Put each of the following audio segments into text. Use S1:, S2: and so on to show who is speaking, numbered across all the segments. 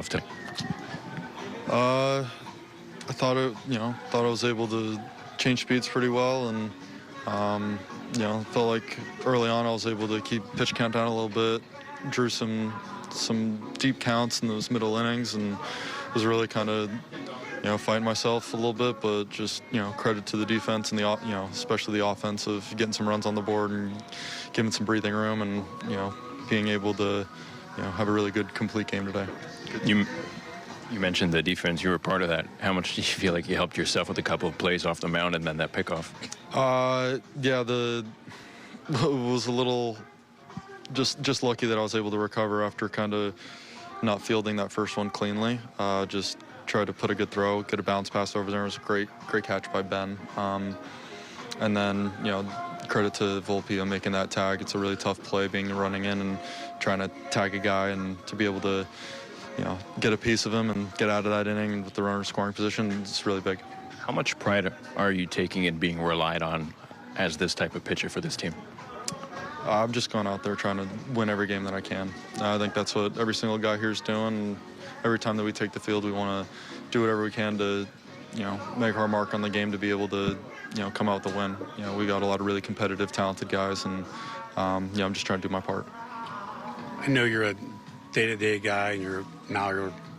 S1: today?
S2: I thought I was able to change speeds pretty well, and felt like early on I was able to keep pitch count down a little bit, drew some deep counts in those middle innings, and was really kind of fighting myself a little bit, but just credit to the defense and the especially the offense of getting some runs on the board and giving some breathing room, and being able to have a really good complete game today.
S1: You mentioned the defense. You were part of that. How much do you feel like you helped yourself with a couple of plays off the mound and then that pickoff?
S2: Yeah, it was a little just lucky that I was able to recover after kind of not fielding that first one cleanly. Just tried to put a good throw, get a bounce pass over there. It was a great catch by Ben. And then credit to Volpe on making that tag. It's a really tough play, being running in and trying to tag a guy, and to be able to get a piece of him and get out of that inning with the runner scoring position, it's really big.
S1: How much pride are you taking in being relied on as this type of pitcher for this team?
S2: I'm just going out there trying to win every game that I can. I think that's what every single guy here is doing. Every time that we take the field, we want to do whatever we can to, make our mark on the game, to be able to, come out with the win. We got a lot of really competitive, talented guys, and I'm just trying to do my part.
S3: I know you're a day-to-day guy, and you're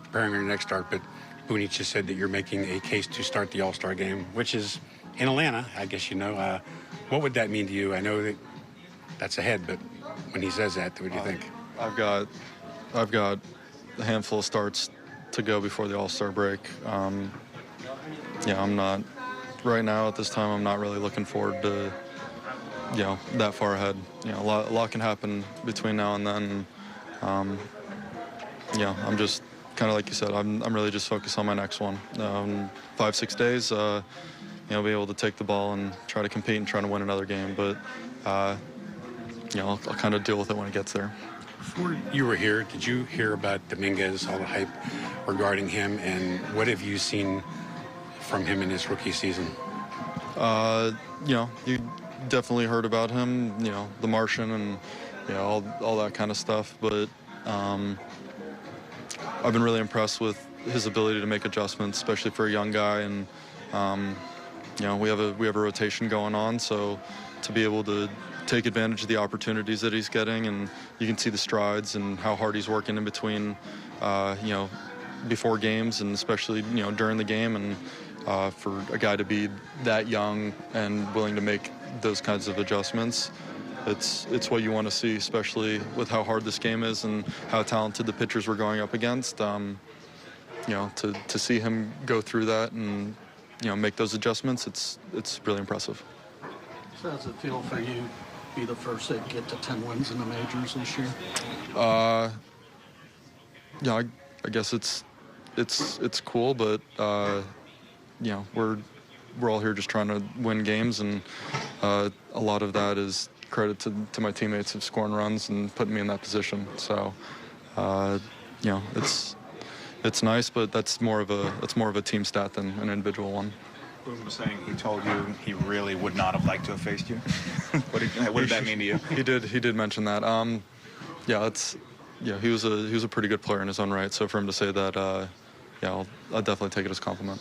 S3: preparing your next start, but Booney just said that you're making a case to start the All-Star game, which is in Atlanta, I guess you know. What would that mean to you? I know that that's ahead, but when he says that, what do you think?
S2: I've got a handful of starts to go before the All-Star break. I'm not, right now at this time, I'm not really looking forward to, that far ahead. A lot can happen between now and then. I'm just kind of like you said, I'm really just focused on my next one. 5-6 days, be able to take the ball and try to compete and try to win another game. But, I'll kind of deal with it when it gets there.
S3: Before you were here, did you hear about Dominguez, all the hype regarding him, and what have you seen from him in his rookie season?
S2: You definitely heard about him, the Martian and, all that kind of stuff. But I've been really impressed with his ability to make adjustments, especially for a young guy. And, we have a rotation going on, so to be able to take advantage of the opportunities that he's getting, and you can see the strides and how hard he's working in between, before games, and especially, during the game. And for a guy to be that young and willing to make those kinds of adjustments, it's what you want to see, especially with how hard this game is and how talented the pitchers we're going up against. To see him go through that and, make those adjustments, it's really impressive.
S4: So how does it feel for you to be the first to get to 10 wins in the majors this year?
S2: I guess it's cool, but we're all here just trying to win games, and a lot of that is credit to my teammates of scoring runs and putting me in that position. So it's nice, but that's more of a team stat than an individual one.
S5: Boone was saying he told you he really would not have liked to have faced you. What did that mean to you?
S2: He did mention that. He was a pretty good player in his own right. So for him to say that, I'll definitely take it as a compliment.